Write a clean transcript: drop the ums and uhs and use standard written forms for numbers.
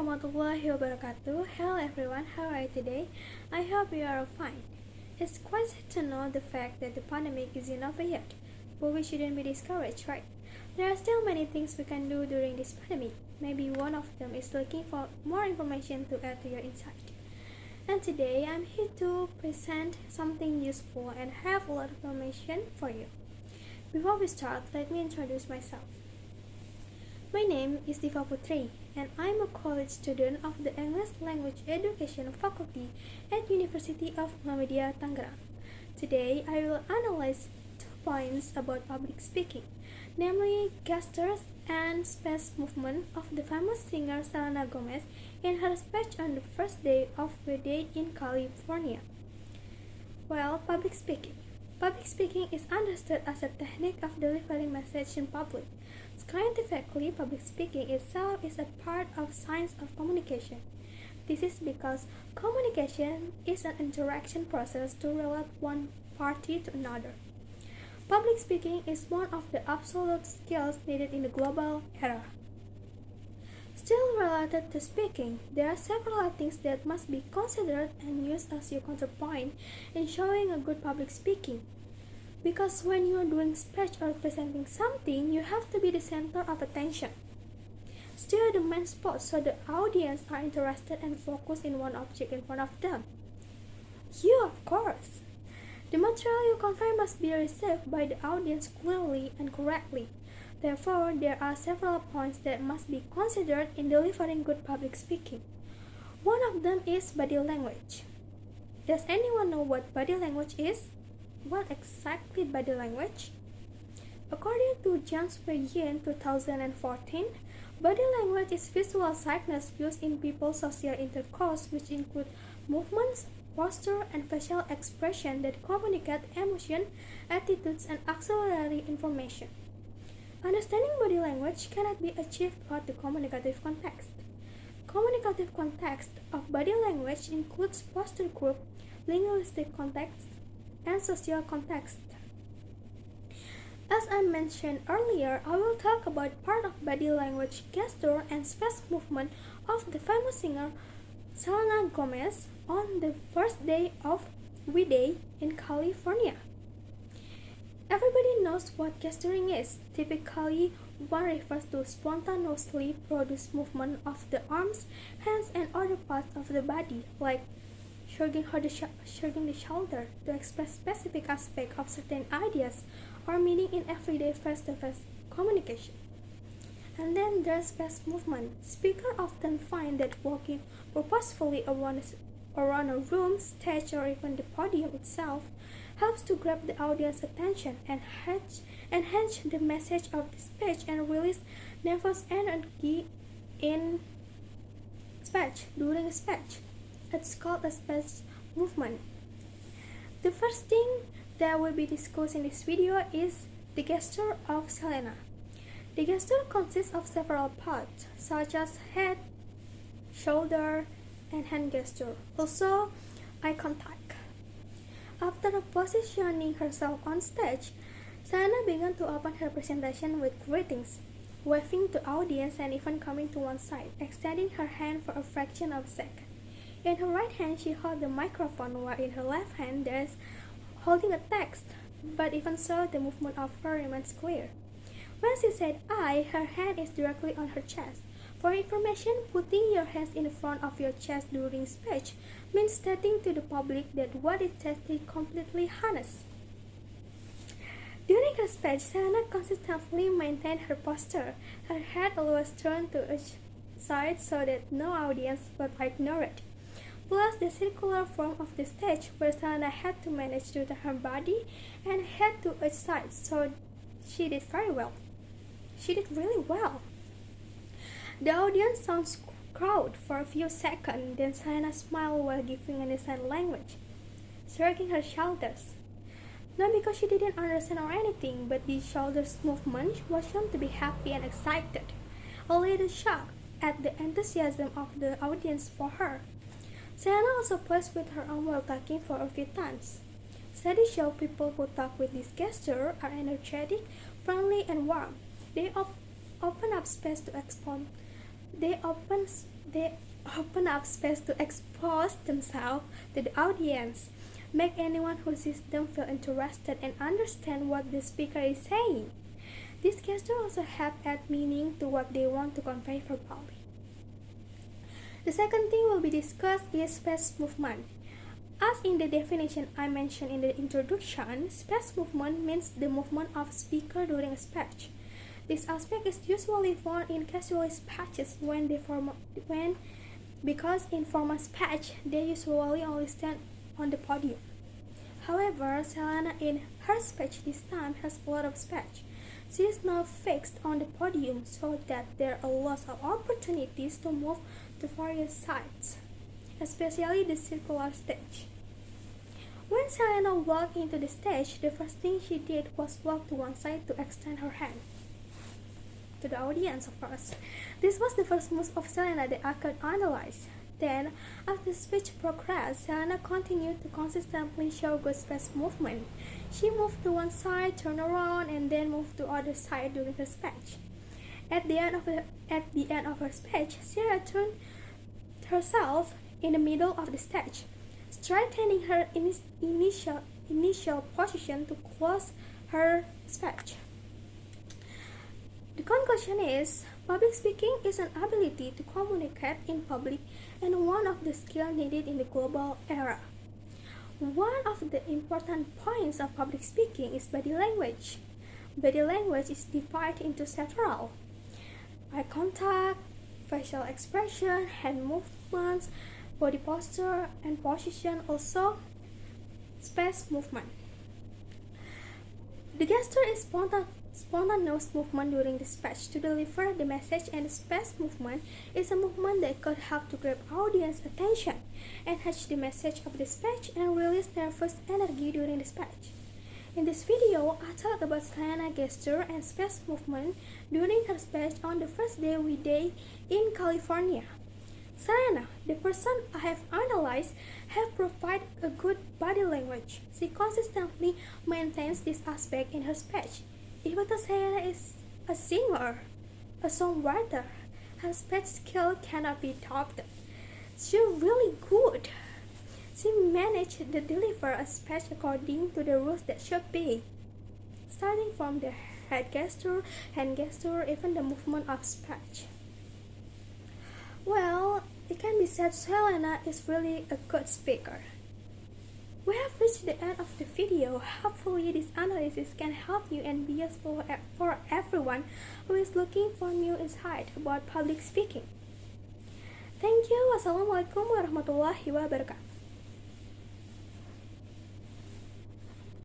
warahmatullahi wabarakatuh. Hello everyone, how are you today? I hope you are fine. It's quite sad to know the fact that the pandemic isn't over yet, but we shouldn't be discouraged, right? There are still many things we can do during this pandemic. Maybe one of them is looking for more information to add to your insight. And today I'm here to present something useful and have a lot of information for you. Before we start, let me introduce myself. My name is Diva Putri, and I'm a college student of the English Language Education Faculty at University of Muhammadiyaj Tangerang. Today, I will analyze 2 points about public speaking, namely gestures and speech movement of the famous singer Selena Gomez in her speech on the first day of the day in California. Well, public speaking. Public speaking is understood as a technique of delivering message in public. Scientifically, public speaking itself is a part of science of communication. This is because communication is an interaction process to relate one party to another. Public speaking is one of the absolute skills needed in the global era. Still related to speaking, there are several things that must be considered and used as your counterpoint in showing a good public speaking. Because when you are doing speech or presenting something, you have to be the center of attention. Steer the main spot so the audience are interested and focused in one object in front of them. You, of course. The material you convey must be received by the audience clearly and correctly. Therefore, there are several points that must be considered in delivering good public speaking. One of them is body language. Does anyone know what body language is? What exactly body language? According to James Yin 2014, body language is visual signals used in people's social intercourse, which include movements, posture, and facial expression that communicate emotion, attitudes, and auxiliary information. Understanding body language cannot be achieved without the communicative context. Communicative context of body language includes posture group, linguistic context, and social context. As I mentioned earlier, I will talk about part of body language, gesture, and speech movement of the famous singer Selena Gomez on the first day of the day in California. Everybody knows what gesturing is. Typically, one refers to spontaneously produced movement of the arms, hands, and other parts of the body, like shrugging the shoulder to express specific aspects of certain ideas or meaning in everyday face-to-face communication. And then there's speech movement. Speakers often find that walking purposefully around a room, stage, or even the podium itself helps to grab the audience's attention and enhance the message of the speech and release nervous energy in speech during a speech. It's called a speech movement. The first thing that will be discussed in this video is the gesture of Selena. The gesture consists of several parts, such as head, shoulder, and hand gesture. Also, eye contact. After positioning herself on stage, Selena began to open her presentation with greetings, waving to audience and even coming to one side, extending her hand for a fraction of a second. In her right hand, she held the microphone, while in her left hand, there is holding a text. But even so, the movement of her remains clear. When she said "I," her hand is directly on her chest. For information, putting your hands in front of your chest during speech means stating to the public that what is said is completely honest. During her speech, Selena consistently maintained her posture. Her head always turned to each side so that no audience would ignore it. Plus, the circular form of the stage, where Selena had to manage to turn her body and head to each side, so she did very well. She did really well. The audience sounds crowd for a few seconds, then Selena smiled while giving a sign language, shrugging her shoulders. Not because she didn't understand or anything, but the shoulders movement was shown to be happy and excited, a little shocked at the enthusiasm of the audience for her. Selena also plays with her arm while talking for a few times. Studies show people who talk with this gesture are energetic, friendly, and warm. They open up space to expound. They open They open up space to expose themselves to the audience, make anyone who sees them feel interested and understand what the speaker is saying. This gesture also helps add meaning to what they want to convey verbally. The second thing will be discussed is space movement. As in the definition I mentioned in the introduction, space movement means the movement of speaker during a speech. This aspect is usually found in casual speeches because in formal speech they usually only stand on the podium. However, Selena in her speech this time has a lot of speech. She is now fixed on the podium so that there are lots of opportunities to move to various sides, especially the circular stage. When Selena walked into the stage, the first thing she did was walk to one side to extend her hand to the audience, of course. This was the first move of Selena that I could analyze. Then, as the speech progressed, Selena continued to consistently show good space movement. She moved to one side, turned around, and then moved to the other side during her speech. At the end of her speech, she returned herself in the middle of the stage, straightening her initial position to close her speech. The conclusion is, public speaking is an ability to communicate in public and one of the skills needed in the global era. One of the important points of public speaking is body language. Body language is divided into several: eye contact, facial expression, hand movements, body posture and position, also space movement. The gesture is spontaneous movement during the speech to deliver the message, and the space movement is a movement that could help to grab audience attention, enhance the message of the speech, and release nervous energy during the speech. In this video, I talk about Selena gesture and space movement during her speech on the first day we day in California. Selena, the person I have analyzed, have provided a good body language. She consistently maintains this aspect in her speech. Even though Selena is a singer, a songwriter, her speech skill cannot be topped. She's really good. She managed to deliver a speech according to the rules that should be, starting from the head gesture, hand gesture, even the movement of speech. Well, it can be said Selena is really a good speaker. We have reached the end of the video. Hopefully this analysis can help you and be useful for everyone who is looking for new insight about public speaking. Thank you. Wassalamualaikum warahmatullahi wabarakatuh.